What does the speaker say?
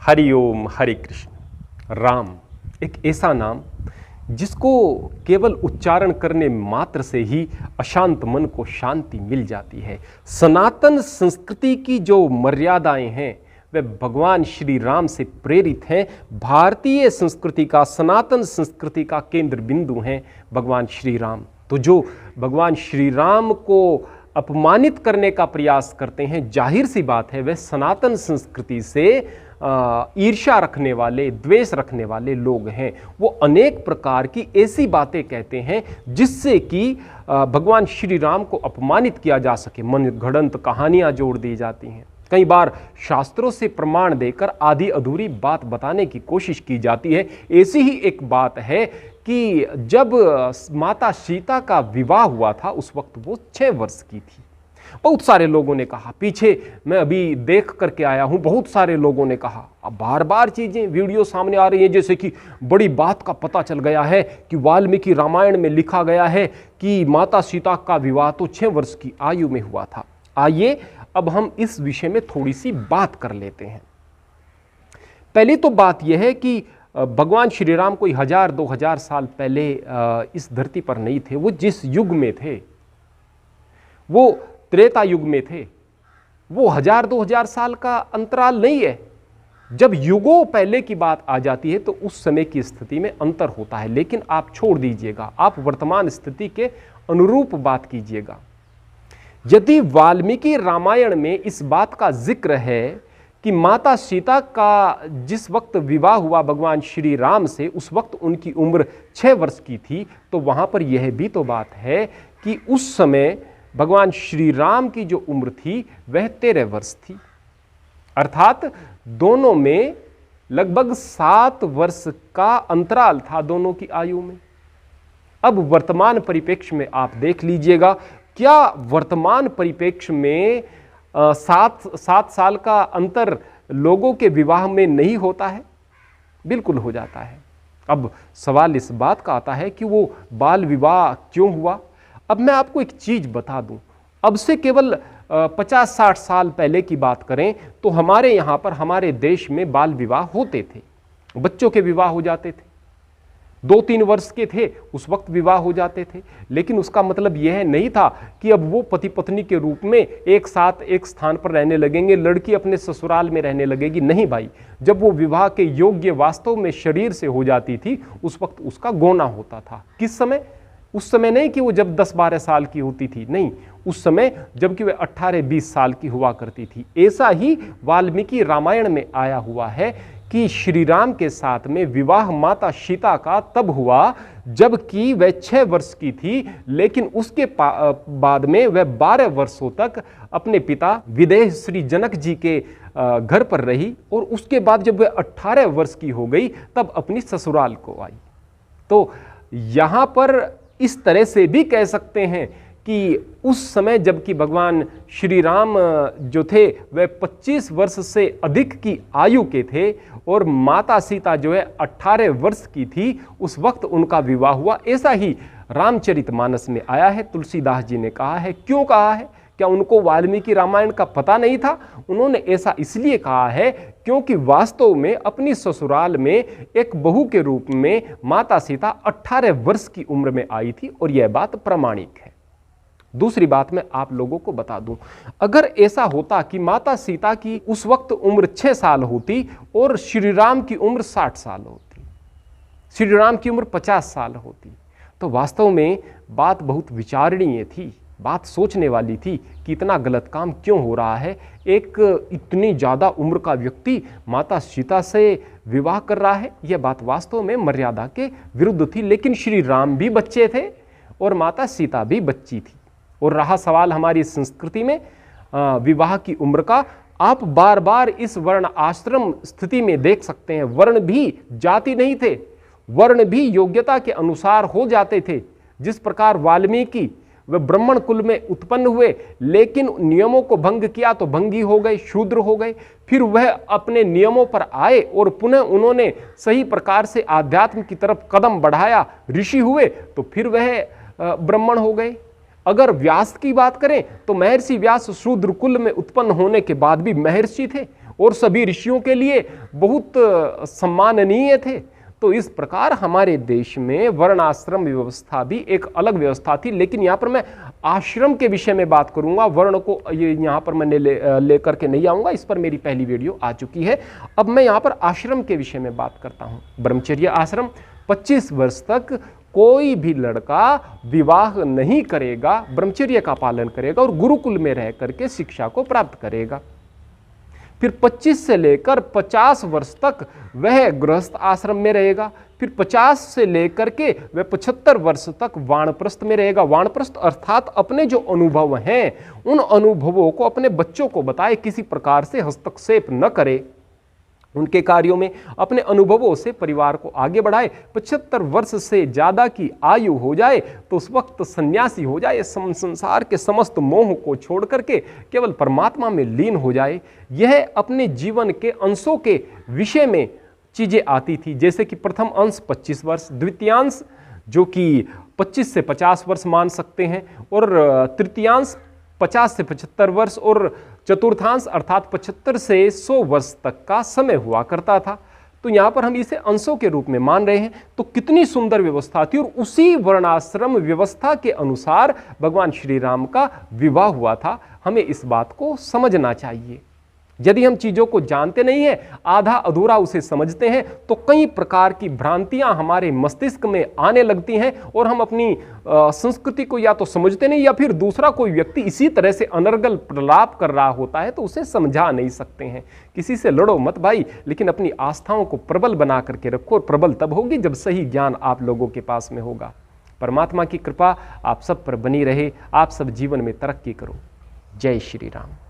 हरि ओम हरे कृष्ण। राम एक ऐसा नाम जिसको केवल उच्चारण करने मात्र से ही अशांत मन को शांति मिल जाती है। सनातन संस्कृति की जो मर्यादाएं हैं वे भगवान श्री राम से प्रेरित हैं। भारतीय संस्कृति का, सनातन संस्कृति का केंद्र बिंदु हैं भगवान श्री राम। तो जो भगवान श्री राम को अपमानित करने का प्रयास करते हैं, जाहिर सी बात है वह सनातन संस्कृति से ईर्ष्या रखने वाले, द्वेष रखने वाले लोग हैं। वो अनेक प्रकार की ऐसी बातें कहते हैं जिससे कि भगवान श्री राम को अपमानित किया जा सके। मनगढ़ंत कहानियां जोड़ दी जाती हैं, कई बार शास्त्रों से प्रमाण देकर आधी अधूरी बात बताने की कोशिश की जाती है। ऐसी ही एक बात है कि जब माता सीता का विवाह हुआ था उस वक्त वो 6 वर्ष की थी। बहुत सारे लोगों ने कहा, पीछे मैं अभी देख करके आया हूं, बहुत सारे लोगों ने कहा, अब बार बार चीजें वीडियो सामने आ रही हैं जैसे कि बड़ी बात का पता चल गया है कि वाल्मीकि रामायण में लिखा गया है कि माता सीता का विवाह तो 6 वर्ष की आयु में हुआ था। आइए अब हम इस विषय में थोड़ी सी बात कर लेते हैं। पहली तो बात यह है कि भगवान श्री राम कोई 1000-2000 साल पहले इस धरती पर नहीं थे। वो जिस युग में थे वो त्रेता युग में थे। वो 1000-2000 साल का अंतराल नहीं है। जब युगों पहले की बात आ जाती है तो उस समय की स्थिति में अंतर होता है, लेकिन आप छोड़ दीजिएगा, आप वर्तमान स्थिति के अनुरूप बात कीजिएगा। यदि वाल्मीकि रामायण में इस बात का जिक्र है कि माता सीता का जिस वक्त विवाह हुआ भगवान श्री राम से उस वक्त उनकी उम्र 6 वर्ष की थी, तो वहां पर यह भी तो बात है कि उस समय भगवान श्री राम की जो उम्र थी वह 13 वर्ष थी। अर्थात दोनों में लगभग 7 वर्ष का अंतराल था दोनों की आयु में। अब वर्तमान परिप्रेक्ष्य में आप देख लीजिएगा, क्या वर्तमान परिप्रेक्ष्य में 7 साल का अंतर लोगों के विवाह में नहीं होता है? बिल्कुल हो जाता है। अब सवाल इस बात का आता है कि वो बाल विवाह क्यों हुआ। अब मैं आपको एक चीज बता दूं, अब से केवल 50-60 साल पहले की बात करें तो हमारे यहाँ पर, हमारे देश में बाल विवाह होते थे। बच्चों के विवाह हो जाते थे, 2-3 वर्ष के थे उस वक्त विवाह हो जाते थे। लेकिन उसका मतलब यह नहीं था कि अब वो पति पत्नी के रूप में एक साथ एक स्थान पर रहने लगेंगे, लड़की अपने ससुराल में रहने लगेगी। नहीं भाई, जब वो विवाह के योग्य वास्तव में शरीर से हो जाती थी उस वक्त उसका गोना होता था। किस समय? उस समय नहीं कि वो जब 10-12 साल की होती थी, नहीं, उस समय जबकि वे 18-20 साल की हुआ करती थी। ऐसा ही वाल्मीकि रामायण में आया हुआ है कि श्री राम के साथ में विवाह माता सीता का तब हुआ जबकि वह 6 वर्ष की थी, लेकिन उसके बाद में वह 12 वर्षों तक अपने पिता विदेह श्री जनक जी के घर पर रही और उसके बाद जब वह 18 वर्ष की हो गई तब अपनी ससुराल को आई। तो यहाँ पर इस तरह से भी कह सकते हैं कि उस समय जबकि भगवान श्री राम जो थे वह 25 वर्ष से अधिक की आयु के थे और माता सीता जो है 18 वर्ष की थी, उस वक्त उनका विवाह हुआ। ऐसा ही रामचरितमानस में आया है। तुलसीदास जी ने कहा है। क्यों कहा है? क्या उनको वाल्मीकि रामायण का पता नहीं था? उन्होंने ऐसा इसलिए कहा है क्योंकि वास्तव में अपनी ससुराल में एक बहू के रूप में माता सीता 18 वर्ष की उम्र में आई थी और यह बात प्रामाणिक है। दूसरी बात मैं आप लोगों को बता दूं, अगर ऐसा होता कि माता सीता की उस वक्त उम्र 6 साल होती और श्री राम की उम्र 60 साल होती, श्री राम की उम्र 50 साल होती, तो वास्तव में बात बहुत विचारणीय थी, बात सोचने वाली थी कि इतना गलत काम क्यों हो रहा है। एक इतनी ज़्यादा उम्र का व्यक्ति माता सीता से विवाह कर रहा है, यह बात वास्तव में मर्यादा के विरुद्ध थी। लेकिन श्री राम भी बच्चे थे और माता सीता भी बच्ची थी। और रहा सवाल हमारी संस्कृति में विवाह की उम्र का, आप बार बार इस वर्ण आश्रम स्थिति में देख सकते हैं। वर्ण भी जाति नहीं थे, वर्ण भी योग्यता के अनुसार हो जाते थे। जिस प्रकार वाल्मीकि वे ब्राह्मण कुल में उत्पन्न हुए, लेकिन नियमों को भंग किया तो भंगी हो गए, शूद्र हो गए। फिर वह अपने नियमों पर आए और पुनः उन्होंने सही प्रकार से आध्यात्म की तरफ कदम बढ़ाया, ऋषि हुए, तो फिर वह ब्राह्मण हो गए। अगर व्यास की बात करें तो महर्षि व्यास शूद्र कुल में उत्पन्न होने के बाद भी महर्षि थे और सभी ऋषियों के लिए बहुत सम्माननीय थे। तो इस प्रकार हमारे देश में वर्णाश्रम व्यवस्था भी एक अलग व्यवस्था थी। लेकिन यहाँ पर मैं आश्रम के विषय में बात करूंगा, वर्ण को ये यहाँ पर मैं लेकर के नहीं आऊँगा, इस पर मेरी पहली वीडियो आ चुकी है। अब मैं यहाँ पर आश्रम के विषय में बात करता हूँ। ब्रह्मचर्य आश्रम, 25 वर्ष तक कोई भी लड़का विवाह नहीं करेगा, ब्रह्मचर्य का पालन करेगा और गुरुकुल में रह करके शिक्षा को प्राप्त करेगा। फिर 25 से लेकर 50 वर्ष तक वह गृहस्थ आश्रम में रहेगा। फिर 50 से लेकर के वह 75 वर्ष तक वानप्रस्थ में रहेगा। वानप्रस्थ अर्थात अपने जो अनुभव हैं उन अनुभवों को अपने बच्चों को बताए, किसी प्रकार से हस्तक्षेप न करे उनके कार्यों में, अपने अनुभवों से परिवार को आगे बढ़ाए। 75 वर्ष से ज़्यादा की आयु हो जाए तो उस वक्त सन्यासी हो जाए, संसार के समस्त मोह को छोड़ करके केवल परमात्मा में लीन हो जाए। यह अपने जीवन के अंशों के विषय में चीज़ें आती थी, जैसे कि प्रथम अंश 25 वर्ष, द्वितीयांश जो कि 25 से 50 वर्ष मान सकते हैं, और तृतीयांश 50 से 75 वर्ष, और चतुर्थांश अर्थात 75 से 100 वर्ष तक का समय हुआ करता था। तो यहाँ पर हम इसे अंशों के रूप में मान रहे हैं। तो कितनी सुंदर व्यवस्था थी, और उसी वर्णाश्रम व्यवस्था के अनुसार भगवान श्री राम का विवाह हुआ था। हमें इस बात को समझना चाहिए। यदि हम चीज़ों को जानते नहीं हैं, आधा अधूरा उसे समझते हैं, तो कई प्रकार की भ्रांतियां हमारे मस्तिष्क में आने लगती हैं और हम अपनी संस्कृति को या तो समझते नहीं, या फिर दूसरा कोई व्यक्ति इसी तरह से अनर्गल प्रलाप कर रहा होता है तो उसे समझा नहीं सकते हैं। किसी से लड़ो मत भाई, लेकिन अपनी आस्थाओं को प्रबल बना करके रखो, और प्रबल तब होगी जब सही ज्ञान आप लोगों के पास में होगा। परमात्मा की कृपा आप सब पर बनी रहे, आप सब जीवन में तरक्की करो। जय श्री राम।